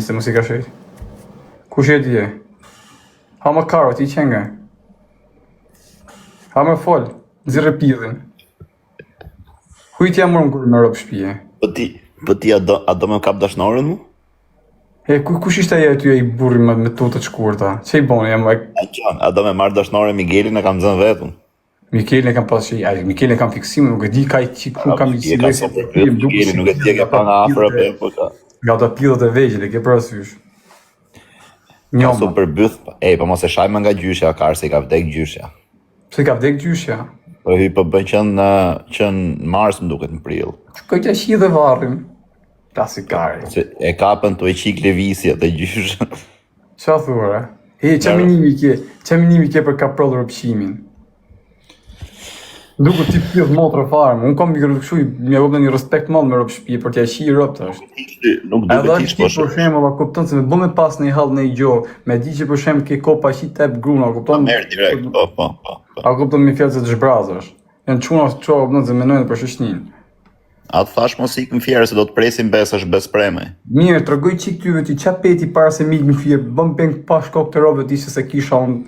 se mos I ka shejt. Kush e di e? Ha më karot, I qenga. Ha më fol, zirë pidhin. Kujt jam mërë kur me rob shpije? Po ti a do me kap dashnorën mu? E, kush ishte ajo ty e I burri me tutët shkurta? Që I boni, jam A do me marrë dashnorën Miguelin e kam zënë vetëm? Mikelin e kam pas që Mikelin e kam fiksimin, nuk e di ka I qik ku kam I si Miguelin nuk e di e ke pa nga afra për po ka. Nga të pidhët e vegjel, e ke për asysh. Ka super byth, po mos e shajmë nga gjyshja, karë se I ka vdek gjyshja. Pse ka vdek gjyshja? Po hy po bën qënë mars më duket në prill. Shkoj të shi dhe varrin. Klasikari. E kapën të e qik levisja dhe gjyshja. Qa thua? E, qa minimi ke për ka prëllë rëpshimin? Duke ti pjedh motrë farë, unë kam mja gëpë një respekt malë me rëpë shpije, për t'ja shi I rëpë të është. Nuk duke tish për shemë, a kupton se me bë me pas në I halë në I gjohë, me di që për shemë ke kopa shi tep gruna, a kupton? Merë direkt, po. A kupton me fjallë se të zhbrazësh. Janë quna së qoa kupton se menojnë për shëshnin. A të thash mos ikëm fjerë se do të presim besash bes preme. Mirë, të rëgoj qik tyve ti qa peti para se mikë në fjerë, bëm peng pa shkok të robët ti se kisha unë.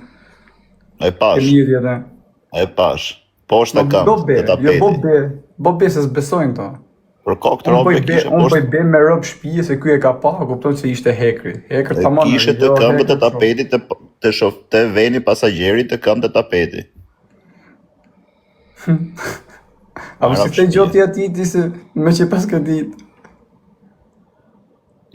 E pash. Poshtë të kam, të tapeti. Jo, bobe se s'besojnë to. Për kokë të robë kishe poshtë. Unë bëj be me robë shpije se kuj e ka pa, kupton se ishte hekri. Hekri të manë. Kishe të këmbët e tapetit të veni pasagjerit të këmbët e tapeti. A më si të gjoti ati ti se me që pas ka dit.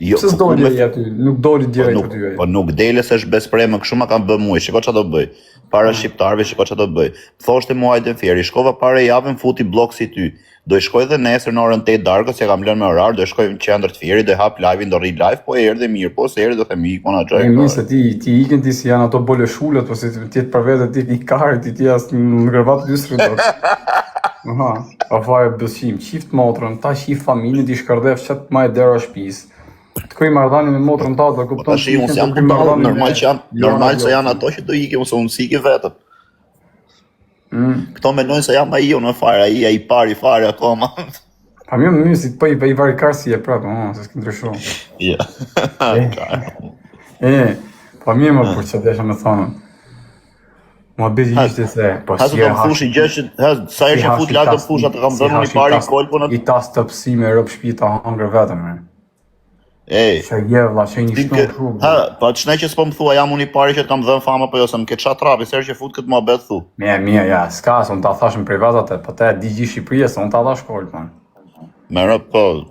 Pse s'doli aty, nuk doli direkt për ty. Po nuk dele se është bespremë, kështu ma kam bë muaj, shiko qa do bëj. Para shqiptarve, shiko qa do bëj. Thoshte muaj të fjerë, I shkova pare javën futi blok si ty. Do I shkoj dhe nesër në orën 8 darkës, se kam lënë me orar, do I shkoj në qendër të fjeri, do I hap live-in, do rri live, po e erdhe mirë, po se erdhe do themi ikon a gjaj. Mirë se ti iken ti si janë ato bole shullet, po se ti jetë për vete ti I karit, ti asë në grëvat të dysrë do. Aha, a fare bësim, qift motrën, ta qift familjen, ti shkardef qatë ma e dera shpis. Të këj mardhani me motrën ta dhe kupton që unë jam normal se janë ato që do ike, unë si ike vetëm. Këto menojnë se jam a I unë fare, a I pari fare akoma. Pa mirë si po I vari karsi e prapë, se s'ki ndryshu. Ja. Pa mirë më për që desha me thonën. Mua bezi ishte se, po si e hashi. Sa e që fut lakë të fusha të kam dhëmë një pari kolpën. I tas të pësi me rëpë shpi të hangër vetëm, Që jevla, që një shtu shumë. Pa që ne që s'po më thua, jam unë I pari që të kam dhëmë fama, po jo se më këtë qatë rapi, serë që fut këtë më betë thu. Mirë, ja, s'ka, se unë ta thashën privatat e, po te di gjithë Shqipëria, se unë ta thash kolpën. Me rëpë, po,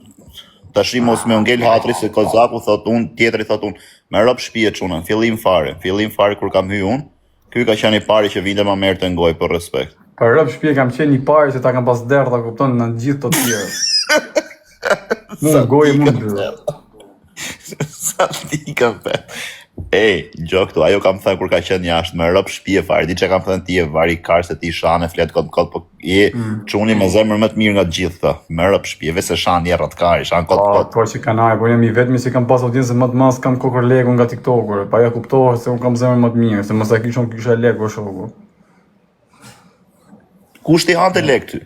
ta shi mos me ngell hatri, se Kozaku thot unë, tjetëri thot unë, me rëpë shpije qunën, fillim fare kur kam hy unë, ky ka qenë I pari që vinde ma merë të ngoj për respekt. Për rëpë shpije kam qenë I pari që ta kam pas derdha, kupton, në gjithë të tjerë. Mund gojë, mund dyrë. Sa ti kam thënë. Gjo këtu, ajo kam thënë kur ka qenë jashtë, me rëpë shpije fare, di që kam thënë ti e vari karë se ti shane, fletë kot, po quni me zemër më të mirë nga gjithë të, me rëpë shpije, vese shane jera të kari, shane kot. Po që kanaj, po jemi vetëmi që kam pas audiencë më të mas, kam kokër legu nga TikTokur, pa ja kuptohet se unë kam zemër më të mirë, se mësa kishon kisha legu o shoku. Kush ti hante lek ty?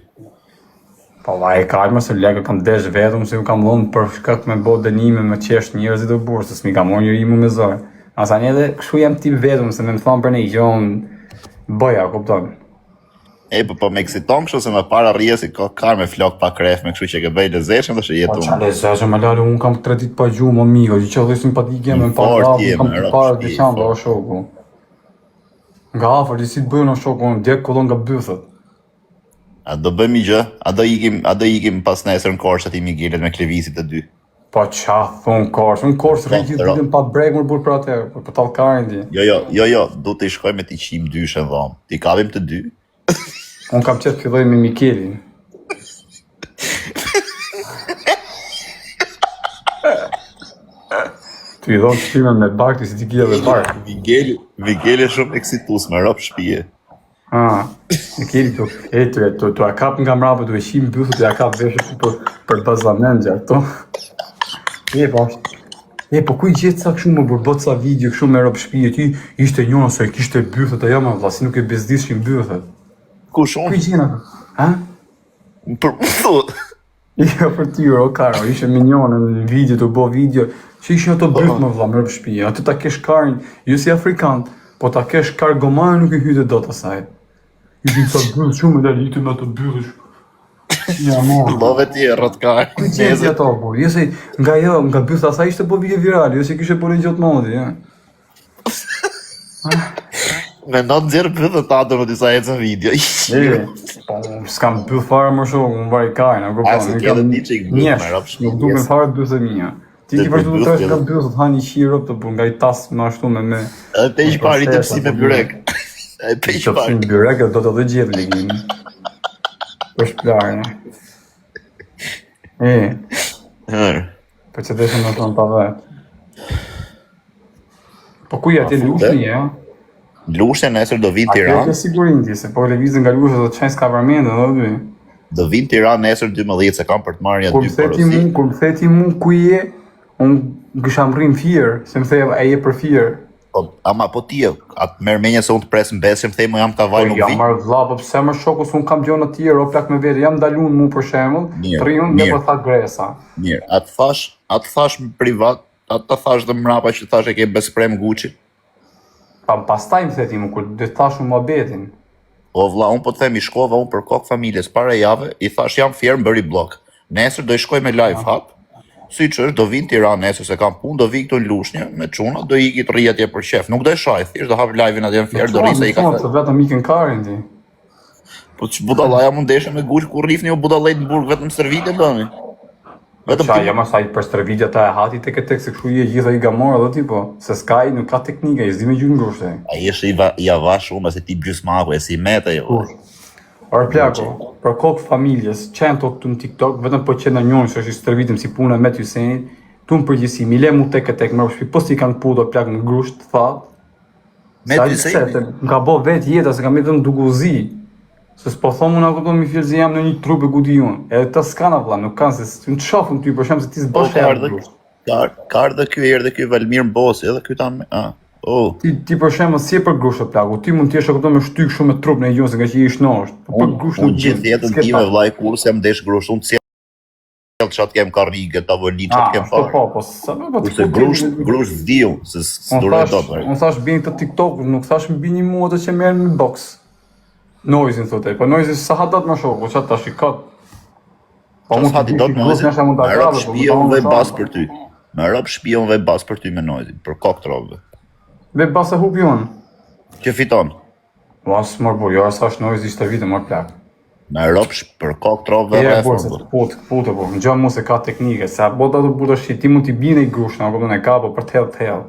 Po vaj e kajmë se legë kam desh vetëm se u kam lënë për shkak me bo dënime me qesh njerëzit e burë, se s'mi kam o njëri mu me zërë. Asani edhe kështu jam tip vetëm se me më thonë për ne gjonë bëja, kupton. Po me eksiton kështu se me para rrje si ka karë me flok pa kref me kështu që ke bëj lezeshëm dhe që jetu. Po qa lezeshëm, më lalë, unë kam 3 ditë pa gjumë, o migo, që dhe simpatike me më parë, kam të parë të shambë o shoku. Nga afer, si të bëjnë o shoku, unë djekë kodon nga bythët. A do bëjmë I gjë? A do ikim pas nesër në Korçë ati Miguelet me Klevisit të dy? Po qa, thonë Korçë, unë Korçë rejtë gjithë ditën pa brek më burë për atë, për talkarin ti. Jo, du të I shkoj me ti qim dyshe dhom. Ti kapim të dy? Unë kam qëtë filloj me Mikelin. Tu I dhonë shpime me bakti si ti kje dhe bakti. Migueli shumë eksitus me rëpë shpije. Mikeli tu a kap nga mrapë, tu e shim bëthë, tu a kap veshë për bazamen gjatë, po kuj gjithë sa këshu më bërbët sa video, këshu me rëpë shpije, ti ishte njëna se kishte bëthët, a jama vla, si nuk e bezdishim bëthët. Kush unë? Kuj gjithë, ha? Për më thot. Ika për tyre, o karo, ishe minionë në video, të bo video, që ishe ato bryth më vëlla, më rëpë shpia, aty ta kesh karin, ju si afrikan, po ta kesh kar gomare nuk i hyte do të asaj. Ju di sa bryth shumë e dalë, me ato bryth. Ja, morë. Love ti e rrotkarë. Ku qenë ato, po, jo se nga bryth asaj ishte bo video viral, jo se kishe po një gjotë modi, ja. Me ndonë nxerë bëthë të atë në disa ecën video. Po, s'kam bryth fare më shumë, më vari karin, ako A, se ke dhe ti që i bryth, njesh, me rap shpi, nuk duke fare bryth e mija. Ti ki vazhdu të tresh nga bryth, të hani qirop të nga i tas më ashtu me... Edhe pe ish pari të pësi me byrek. Edhe pe ish Të pari. pësin byrek, do të dhe gjithë legimi. Për shplarën. Po që deshe në tonë pa vetë. Po ku ja ti lushni, ja? Lushe nesër do vinë A kjo Tiranë. ke sigurin ti, se po levizën nga lushe do të qenë s'ka përmendë, dhe dy. Do vinë Tiranë nesër 12 se kam për të marrë ja Kur dy më theti porosi. mu, kur më theti mu ku je, unë gësham rrim firë, se më thejë e je për firë. Po, ama po ti, atë merë menja se unë të presë në besë, më thej mu jam të vaj Po nuk jam vi. marrë vlla, po pse më shoku s'unë kam gjonë të tjerë, o plak me vete, jam dalun mu për shemull, Mirë, të rion dhe mirë. po tha gresa. Mirë, atë thash më privat, atë të thash dhe mrapa që thash e ke besprem Gucci. Pastaj më theti mu, kur dhe thash unë mobetin. O vlla, unë po të themi shkova unë për kokë familjes para jave, i thash jam fjerë më bëri blok. Nesër do i shkoj me live hap, si që është do vinë Tiranë nesër se kam punë, do vi këtu në Lushnjë, me çuna, do iki të rri atje për qef. Nuk do e shaj, thjesht do hap live-in atje në fjerë, do rri se i ka Se vetëm ikën karin ti. Po që budallaja mund deshe me Gucci kur rrifni o budallajt në burg vetëm servitje bëni. Vetëm Qa, jam asaj për stërvidja ta e hati tek e tek se kështu je gjitha i gamora dhe ti po. Se s'ka i nuk ka teknika, i zdi me gjynë ngushte. ai është i avash shumë se ti gjysmaku e si mete jo. Orë plako, për kokë familjes, qenë të këtu në TikTok, vetëm po qenë në njënë që është i stërvitim si puna me Hysenit, tu në përgjithsi, mi le mu tek e tek, më shpi, po si kanë pu do plak në grusht, tha. Me Hysenit? Nga bo vetë jeta, se kam jetën duguzi. Se s'po thomë unë ako do mi fjellë jam në një trup e gudi unë. Edhe ta s'kana vla, nuk kanë se në të shafën ty, për shemë se ti s'bash e në grusht. Ka ardhe ky erë dhe ky Valmir Bosi, edhe ky tanë, Ti për shemë si e për grusht e plaku, ti mund t'jesh ako do me shtyk shumë me trup në gjunë, se nga që i ishnosht. Po për grusht unë gjithë jetën time vllai kur se më desh grusht, unë cjell çat kem karrige, tavolin çat kem po, fare. po, sa me po Kurse grusht vdiu, se s'duroj dot. Unë thash bini të TikTok, nuk thash më bini mua të që merë në box. Noizin thote, po Noizin sa hadat më shokë, që ta shikat. Po mund të dot Noizin, me rap shpion dhe bas për ty. Me rap shpion dhe bas për ty me Noizin, për kokë trove. Dhe bas e hup jonë. Që fiton? Mas mërë bur, jo asash Noiz ishte vite më plak. Me rap për kokë trove dhe E rreth. burë, se putë, po, në gjë mu se ka teknike, se bota të burë shi, ti mund t'i bine i grush, në këpëtën e ka, po për t'hellë.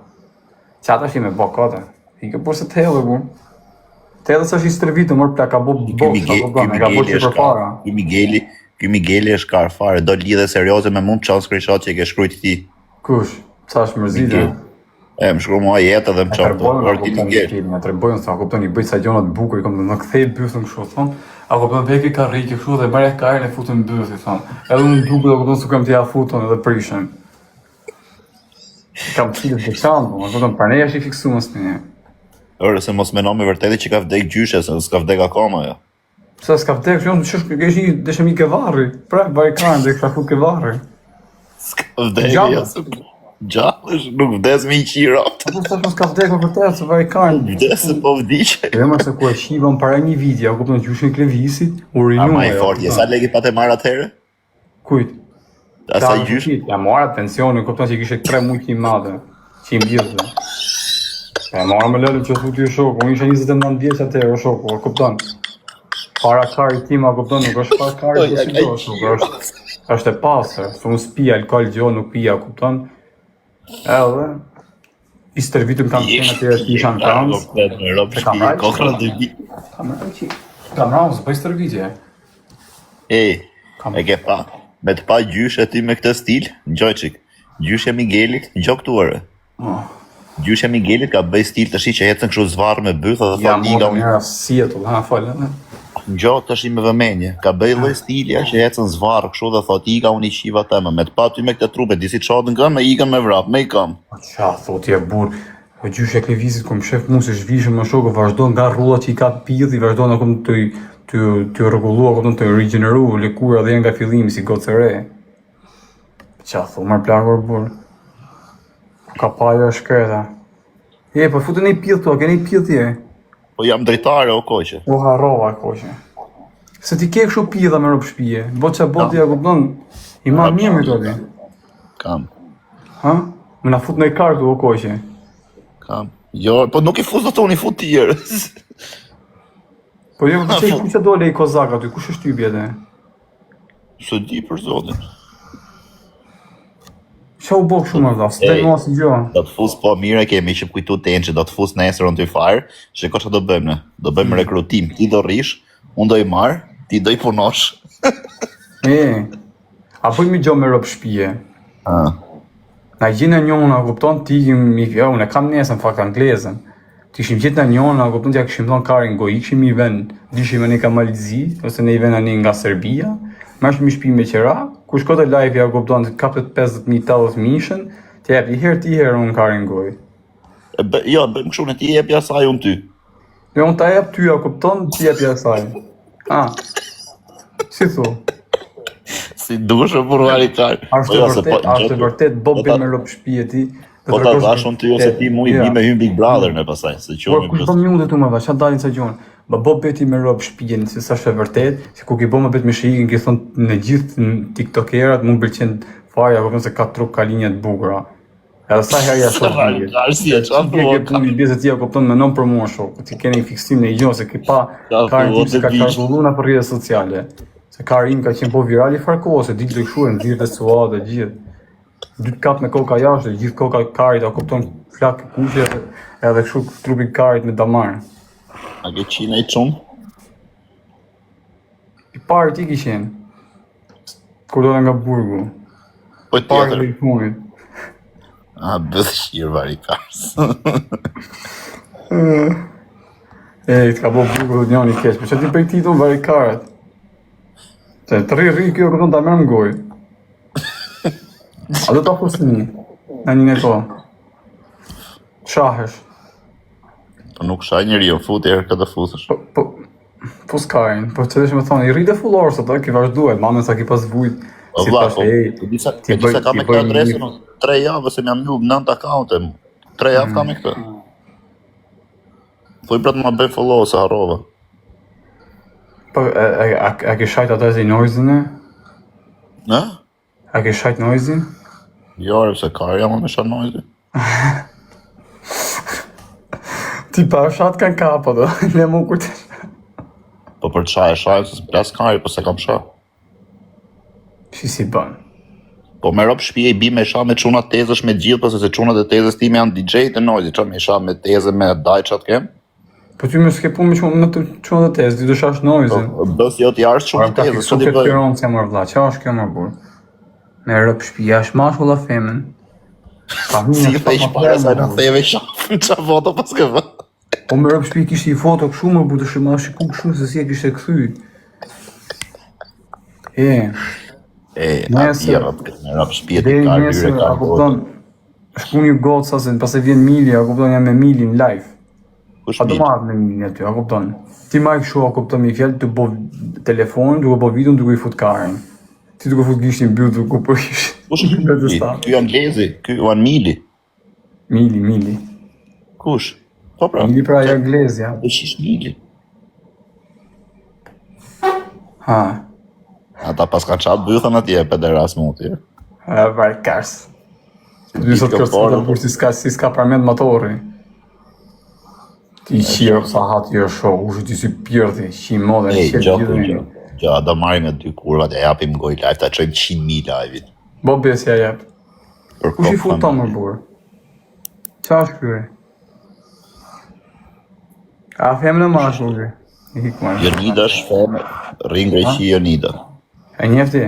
Që ata shi me bo kate, i ke burë se t'hellë e burë. T'hellë se shi stërvitë, mërë plak, ka bo boks, ka bo gane, ka bo që për para. Ky Migeli është kar fare, do lidhe serioze me mund çon screenshot që i ke shkruajt ti. Kush? Sa është mërzite? Më shkruaj mua jetë dhe më çon. Por ti Migeli, me trebojnë sa kupton i bëj sa gjona të bukur, i kam në kthej bythën kështu thon. A kupton veki ka rrikë kështu dhe bare karën e futën bythi thon. Edhe unë duket do kupton se kam t'ia futën edhe prishën. Kam qilë të çantë, më kupton për ne është i fiksuar s'në. Ore se mos menon me vërtetë që ka vdek gjyshe, se s'ka vdek akoma jo. Pse s'ka vdek, jo, ç'është që kesh një dëshëm i ke varri. Pra bare karën dhe kisha fut ke varri. S'ka vdek jo. Gjallësh, nuk vdes me i qira. Po sa mos ka vdek për vërtet se vari karën. Vdes se po vdiqe. Edhe se ku e shivon para një viti, a kupton gjyshin Klevisit, urinua. Ama i fort, sa legi pa te marr atëherë? Kujt? Asa gjysh? Ja mora pensionin, kupton se kishte 3 muaj të madhe, që i mbjellë. E mora me lëllë që thuti shoku, unë isha 29 vjeç atëherë shoku, kupton? Para karit tim, a kupton, nuk është para karit të si do, shoku, është e pasër, se unë s'pi alkohol gjë, nuk pija, kupton? Edhe, i stërvitëm kam qenë atëherë të isha në Francë. Kam rëmë, s'bëj stërvitje. E ke pa, me të pa gjyshe ti me këtë stil, ngjoj çik. Gjyshe Migelit, ngjo këtu ore. Gjyshe Migelit ka bëj stil tash që ecën kështu zvarr me byth edhe Ja, thon liga unë. mora Seattle, ha fal. Ngjo tash me vëmendje, ka bëj lloj stili që ecën zvarr kështu dhe thot iga unë i shiva tema, me të pa ty me këtë trupe, disi çodën nga me ikën me vrap, me i kam. Qa, thot je burr, o gjyshe Klevisit, ku më shef mu se zhvishëm më shokë, vazhdo nga rrullat që i ka pidh, i vazhdo në kom të ty rregullua, kupton, të rigjeneru lëkura dhe nga fillimi si gocë e re. Qa thu, marrë plakur burr. Ka paja shkreta. Po futën e pjellë tua, keni pjellë tje. Po jam drejtare o koqe. U harrova koqe. Se ti ke kështu pjella me rob shtëpie. Boça boti ja kupton. I marr mirë me toti. Kam. Ha? Më na fut në kartu o koqe. Kam. Jo, po nuk i fut dot unë i fut tjerë. Po jo, kush e dole i kozak aty, kush është typja atë? Së di për zotin. Qa u bok shumë dha, s'dej mua si gjë. Do të fus po mire kemi që kujtu tençi, do të fus nesër on ty fire. Shiko çfarë do bëjmë ne. Do bëjmë rekrutim, ti do rrish, unë do i marr, ti do i punosh. A bëjmë gjë me rob shtëpie. Na gjenë njëna, kupton, ti unë e kam nesën fakt anglezën. Ti kishim gjetë në njëna, kupton, t'ja kishim thonë karin goj, kishim i ven, dishim e ne ka Malizi, ose ne i ven ani nga Serbia, marrshim i shtëpi me qera, ku shko të live ja kupton, të kapet 50.000-80.000, t'ja jep ti herë unë karin goj. Jo, bëjmë kështu ne ti jep asaj unë ty. Jo, unë ta jep ty ja kupton, ti jep asaj. Si thu? Si dushë për varikar. Ashtë vërtet Bobi me rob shtëpie ti. Po ta thash unë ty ose ti mu i bi me hyn Big Brother në pasaj, se qoni. Kush bëm një tu më dha, çfarë dalin sa gjon. Bob beti me rob shtëpien, se sa është e vërtet, se ku ki bë më bet me shikin, ki thon në gjithë tiktokerat mund pëlqen fare apo se ka trup ka linja të bukura. Edhe sa herë ja thon. Si e çfarë Ke puni bizë ti kupton me non promotion, ti keni fiksim në gjë se ki pa ka një se ka kalkulluar në rrjetet sociale. Se Karim ka qenë po viral i farkohë, se ditë lëkshuar, nxirrte suad dhe gjithë. Dytë kap me koka jashtë, gjithë koka karit, a kupton flak kuqe edhe kështu trupi karit me damar. A ke qina i çum? I parë ti kishen. Kur do nga burgu. Po Parë tjetër. i punit. Bëdhë shirë varikars. Të ka bo burgu dhe njën i kesh, për që ti për titull varikaret. Se të rri kjo këton ta merë më gojë. A do ta fusin një? Në një në to. Shahesh. Po nuk shaj njëri, o fut e herë këtë futësh. Po s'kajnë, po që dhe me thonë, i rrite full orë, sot, ki vazhduhet, mamen sa ki pas vujt. O vla, po, disa ka me këtë adresën, 3 javë se më jam ljubë 9 account-e, 3 javë ka me këtë. Thuj pra të ma bëj follow, se harrova. Po, a ke shajt atë e noizin e? Në? A ke shajt noizin? Jo, se kare jam me shat noizin. Ti pa shat kanë kapa do, le mu kujtë. Po për të shaj, se s'plas kare, po se kam shaj. Si bën? Po me rob shtëpia i bi me sha me çuna tezësh me gjithë, pse se çunat e tezës time janë DJ të noizit, çfarë me sha me tezë me dajçat kem? Po ty më s'ke punë me shumë të çunë të tezë, ti do shash noizin. Bës jo ti arsh çunë tezës, çfarë di bëj? Tiron se mor vlla, çfarë është kjo më burr? Me rob shtëpia është mashkull a femën. Si fesh para sa në theve shafën, qa foto pas ke vë. Po me rob shtëpi kishte i foto kështu më bu të shëma shiku kështu se si e kishte kthy. Me rob shtëpi e të ka lyre ka kupton, shku një goca se pas e vjen Mili, a kupton jam me Mili në live. A do marrë me Mili aty, a kupton. Ti maj kështu, a kupton mi fjallë të bo telefonin, duke bo videon, duke i fut karin. Ti duke fut gishtin bjull, duke po ish. Kush ky anglezi, ky u Mili. Mili. Kush? Po pra. Mili pra e anglezja. Shish Mili. Ha. Ata pas ka qa bëthën atje, pederas muti. Varkars. Dy sot kërë të burë si s'ka përmend motori. Ti qirë sa hati e shoh, ushë ti si pjërthi, qi modë, qirë gjithë një. Gja, da marrin e 2 kurvat, e japim goj live, ta qojmë 100.000 live-it. Bo besi a jep. Kush i fut ta më burë? Qa është kyre? A femë në mashë uge? Jonida është femë, rinë Greqi Jonida. E njefti?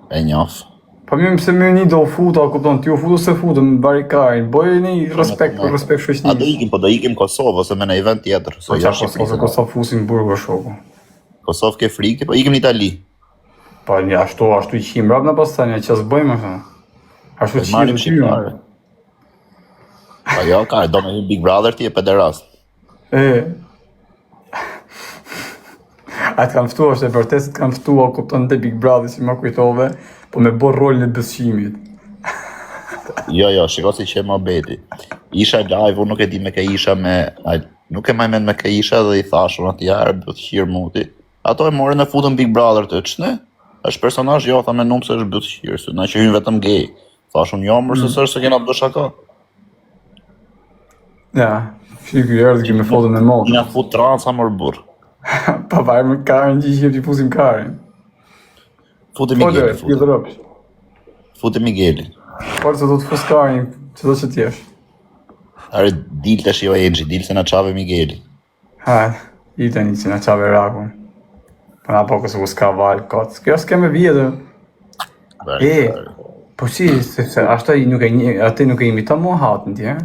E njaf. Pa mi pëse me një do futa, kupton, ti u futu se futu në barikarin, bojë një respekt shoqënisë. A do ikim, po do ikim Kosovë, ose me në event tjetër. Po qa Kosovë fusin burgo shoku. Kosovë ke frikti, po ikim në Itali. Po një ashtu i qim rap në pasanja, që s'bojmë ashtu. Ashtu qim Marim shqiptare. Pa jo, ka, do me Big Brother ti e pederast. A të kanë ftuar, është e vërtet të kanë ftuar, kupton te Big Brother si ma kujtove, po me bërë rolin e besqimit. Jo, shiko si që më beti. Isha live, unë nuk e di me ke isha nuk e majmen me ke isha dhe i thashun atë jarë, bëtëshirë muti. Ato e morën e futën Big Brother të qëne? është personazh jo, tha me numë se është bëtëshirë, se na që hynë vetëm gay. Thashun jo, mërë se kena të shaka. Ja, shikë i erdhë me fotën e moshë. Nga fut transa mërë burë. Pa vajrë me Karin që ishim t'i fusim Karin. Fute Migueli, Fute Migueli. Por se do të fus Karin, që do që t'jesh. Are, dil të shio Enxhi, dil se na qave Migueli. I të një që na qave Rakun. Po na po kësë s'ka valë kotë. Kjo s'ke me vjetë. Po si, se ashtë ati nuk e imita mua hatën tje.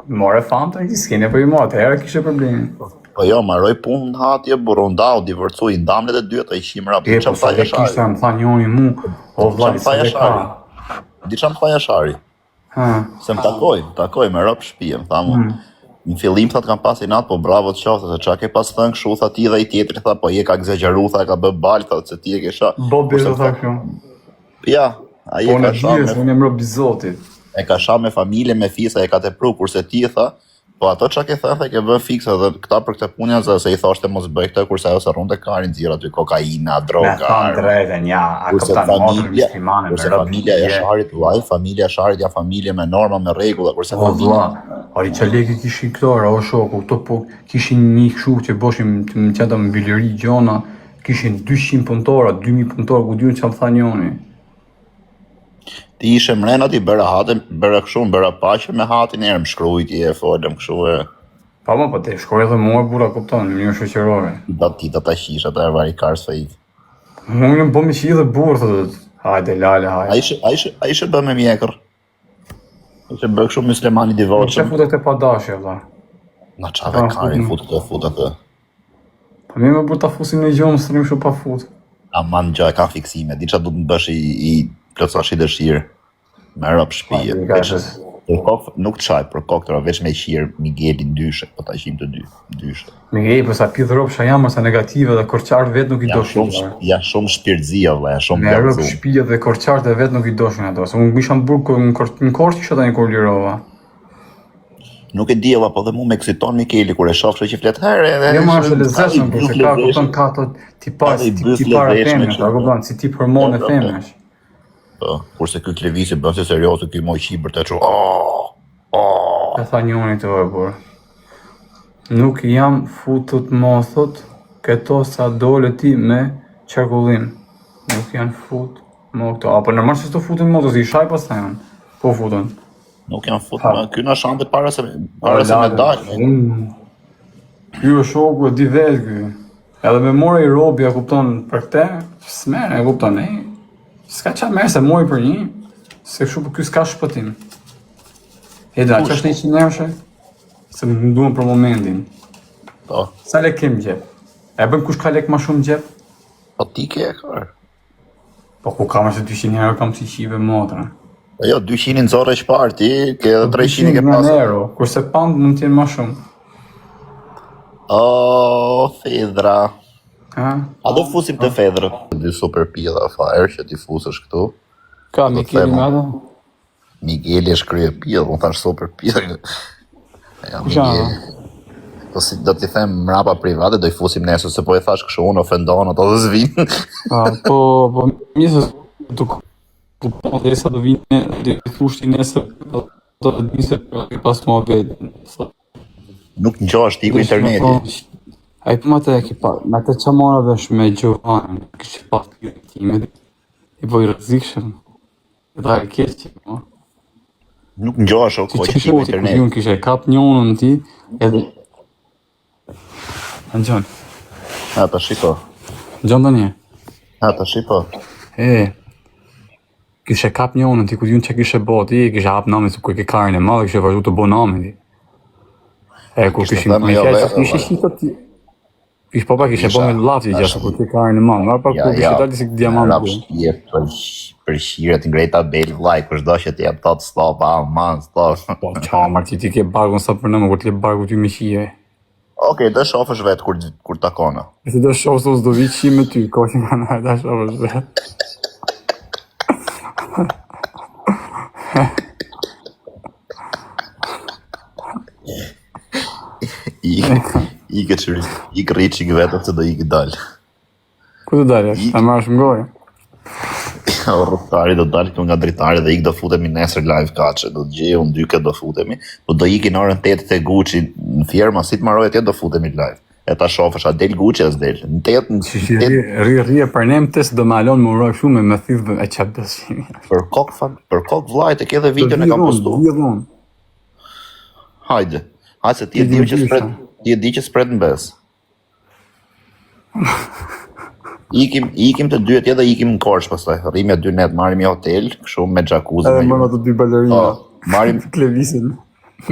More fanta, i s'kene për i mua, atëherë kishe problemin. Po jo, marroj punë në hatje, burundau, divorcu, i ndamlet e dyët, a i shimë rapë. Po sa e kishtë më tha njoni mu, o vladi se dhe ka. Di që më tha Jashari? Se më takoj, me rëpë shpije, më tha mu. Në fillim thot kam pas i natë, po bravo të qoftë, se qa ke pas thënë këshu, tha ti dhe i tjetëri, tha po je ka egzageru, tha ka bë balë, tha se ti e kesha. Bobi dhe tha kjo. Ja, a je ka shamë. Po në mërë bizotit. E ka shamë me familje, me fisa, e ka të pru, kurse ti tha, po ato qa ke thënë, ke bën fiksa, dhe këta për këtë punja, se i thoshte mos bëj këtë, kurse ajo se runde Karin zira ty kokaina, droga. Me thanë drejten, ja, a këptan motër muslimane, kurse familja e Jasharit, familja e Jasharit, ja familje me norma, me regulla, kurse familja. Ari që leki kishin këtore, o shoku, këto po kishin një këshu që boshim të më qëta më bileri gjona, kishin 200 punëtora, 2000 punëtora, ku dyën që më tha njoni. Ti ishe mrena ti bëra hatin, bëra këshu, bëra paqe me hatin e më shkrujti e folëm këshu e... Pa më, po te shkoj edhe mua bura kupton, në një shoqërore. Ti të ta shisha të e vari karës fejt. Unë po mi shi dhe burë, thëtë, hajde, lale, hajde. A ishe bë me mjekër? Ishe bë këshu muslimani divorqëm? Që futet e pa dashja, da. Na qave Karin futet e. Po mi me burë ta fusim në gjomë, së një shu pa fut. Aman gjë e ka fiksime, di qa du të bësh i plëcash i dëshirë. Me rëpë shpije. Nuk të qaj për kokëtëra, veç me qirë Migueli ndyshe, po ta ishim të ndyshe. Migueli, përsa pithë rëpë janë mësa negative dhe korqartë vetë nuk i doshin. Ja shumë shpirtëzia, vla, ja shumë me rëpë shpije dhe korqartë vetë nuk i doshin ato. Se unë isha më burë në korç që ta një kur lirova. Nuk e djeva, po dhe mu me kësiton Migueli, kur e shofë që fletë herë edhe... Jo ma është lezeshën, përse ka kupton ka ato tipara femnesh, a kupton, si tip hormone femnesh. Kurse këtë televisi bën se seriosu, këtë moj qibër të që E tha njoni të vërbur. Nuk jam futut mothot, këto sa dole ti me qarkullim. Nuk janë fut mo këto. Apo nërmar që s'to futin mothot, si shaj pas tajnë. Po futën. Nuk janë fut, kjo në shante para se me dalë. Kjo është shoku e di vetë kjo. Edhe me more i robi, a kupton për këte, s'mene, a kupton, s'ka qa merë se mori për një, se kështu për kjo s'ka shpëtim. Edra, që është 100 eurëshe? Se më nduën për momentin. Po. Sa lek kem gjep? E bën kush ka lek ma shumë gjep? Po ti ke e kërë. Po ku kam është 200 euro kam si qive motra. Po jo, 200 në zorë e shparë, ti ke edhe 300 ke pasë. 200 euro, kurse pound mund t'jenë ma shumë. O, Fedra. A do fusim të Fedrë? Dy super pila fire që ti fusësh këtu. Ka Migueli me ato? Migueli është krye pila, unë thash super pila. Ja, Migueli. Po si do t'i them mrapa private, do i fusim nesër, se po e thash kështu unë ofendon ato dhe zvinë. Po misë të kupon dhe sa do vinë, dhe i thushti nesër, do të disë pas mua vetë. Nuk në gjosh t'i ku interneti. A i të më të e ki pa, me të që mora vesh me Gjovanën, kështë pas të timet, i boj rëzikshëm, e da e keqë, no? Nuk në gjosh o ko që t'i ku internet. Unë kështë e kap njënën ti, edhe... Në gjonë. Ha, ta shiko. Në gjonë të një. Ha, ta shiko. Kështë e kap njënën ti, ku t'jun që kështë e bo ti, kështë e hap namin se ku e ke karin e madhe, kështë e vazhdu të bo namin ti. Ku kështë me fjallë, kështë shito ti... Kështë papa kështë e bo me lafti gjashtë, ku të karin e manë, nga pa ku kështë e dalë si këtë diamant bërë. Për shirët në grejta belë vlaj, kështë do që t'jem të stop, manë, stop. Po qamar që ti ke bargun sa për nëmë, kur t'le bargu t'ju me shije. Okej, do shofësh vetë kur takona. Se do shoh se do vi qi me ty, ko që nga na da shohësh vetë. Ik rriçik vetëm se do ik dal. Ku do dalësh? Ta marrësh më gojë? Rrotari do dalë këtu nga dritari dhe ik do futemi nesër live kaçe, do të gjej unë dyke do futemi, po do ikin orën 8 te Gucci në firma, si të marroj atje do futemi live. E ta shofësh, a del Gucci as del. Në 8 Ri e përnem të se do më alon më uroj shumë me thithë e qatë dëshimi. për kok vllajt e ke edhe videon e kam postuar. Hajde. Hajde se ti e di që spret në bes. Ikim të dy atje dhe ikim në Korçë pastaj. Rrimi 2 net, marrim një hotel, kështu me jacuzzi. Edhe më të dy balerina. Marrim Klevisin.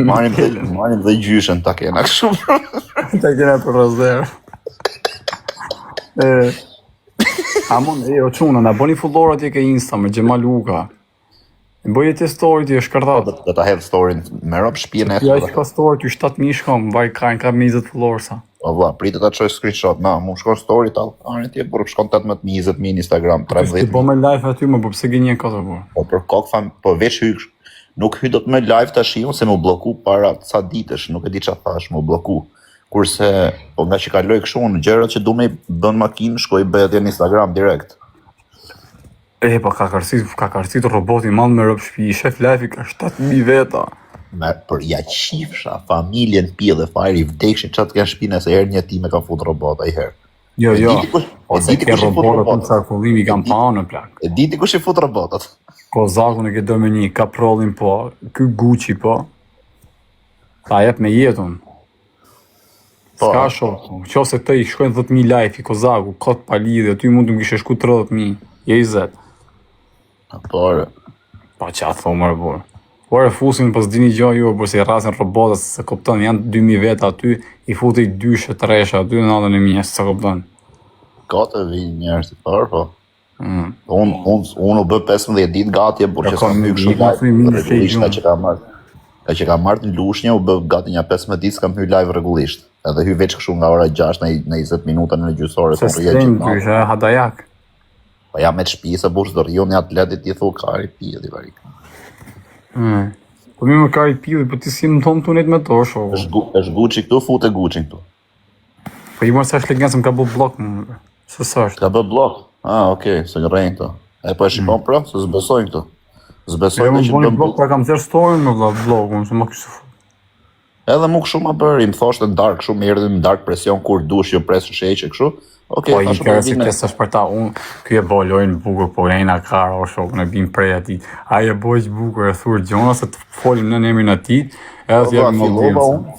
marrim dhe gjyshen ta kena kështu. Ta kena për rozder. Amon, o çuna, na boni follower atje ke Insta me Xhemal Luka. Bëje ti story ti është kërdat. Do ta hedh storyn me rob shtëpinë Ja që ka story ty 7000 shkon, vaj ka 20 followersa. Po vlla, pritet ta çoj screenshot, na, mu shkon story tal. Anë ti por shkon 18.000, 20.000 në Instagram, 13. Ti po me live aty më po pse gënjen këtë po. Po për kok po veç hyj. Nuk hy dot me live tash se më blloku para ca ditësh, nuk e di çfarë thash, më blloku. Kurse po nga që kaloj kështu në gjërat që du me bën makinë, shkoj bëj atje në Instagram direkt. Po ka karcit roboti madh me rob shtëpi, shef live ka 7000 veta. Për ja qifsha familjen pillë fare I vdekshin çat kanë shtëpinë se herë një time ka fut robot ai herë. Jo. O se ke robotët në qarkullimi kanë pa në plak. E diti kush I fut robotat. Kozakun e ke do me një, kaprollin po, ky Gucci po. Ta jep me jetën. Ska shoku, qose të I shkojnë 10.000 live I Kozaku, kot pa lidhje, ty mund të më kishe shku 30.000, je 20. Por Pa qa të thomë mërë burë. Por e fusin pas dini gjo ju, por se I rasin robotët, se kopton, janë 2.000 veta aty, I futi 2 tresha aty në natën e mija, se kopton. ka të vinë njerëz por po. Unë u bë 15 ditë gati, por që s'kam hyrë kështu që ka marrë në lushnjë, u bë gati një 15 ditë s'kam hyrë live rregullisht. Edhe hy veç kështu nga ora 6 në 20 minuta në gjysore. Se s'tem ty, ishe hadajak. Po ja me të shtëpi se burës do rriu një atletit ti thu kari pili varik. Po mi më kari pili, po ti si më thonë tunet me to, shoku. Është Gucci këtu, fute Gucci këtu. Po I mërë se është legjensë më ka bë blok më. Se së është. Ka bë blok? Okej, se rrejnë këto. E po e shikon pra, se zbesojnë këto. Zbesojnë që bën blok, pra kam thërë storyn në vlog, se më kështë fu. Edhe mu kështu ma bërë, I më thoshtë në dark, kështu me erdhë në dark presion, kur dush, jo presë sheqe, kështu. Okay, po I kërë si kësë është për ta, unë kjo e boj lojnë bukur, po jena kara o shokë, në bim prej ati. Aja boj që bukur e thurë gjona, se të folim në emrin ati, edhe të jemi më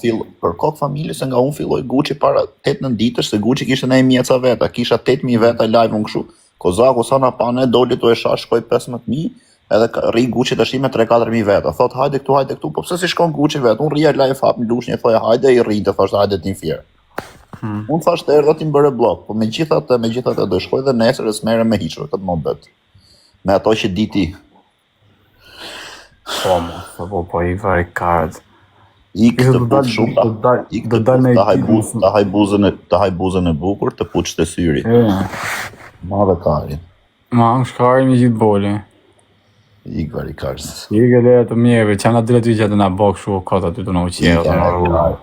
djenë. Për kokë familje, se nga unë filloj Gucci para 8-9 ditësh, se Gucci kishte në mjeca veta, kisha 8.000 veta live unë kështu. Kozaku sa na pane, doli të e shash, shkoj 15.000, edhe rri Gucci të shime 3-4.000 veta. Thot, hajde këtu, po pse si shkon Gucci vetë? Unë rria live hap në lushnje, thoja, hajde I rri të thashtë, hajde t'in fjerë. Unë thash të erdha t'im bërë blok, po me gjithatë do shkoj dhe nesër e s'mere me hiqër, këtë më bet. Me ato që di ti. Po I vari karët. Ik të puç shumë, ta haj buzën e bukur, të puç të syri. Ma dhe karin. Ma në shkarin me gjithë boli. Ik vari karës. Ik e le të mjeve, që nga dhe ty që të nga bok shu, kota ty të në uqjerë.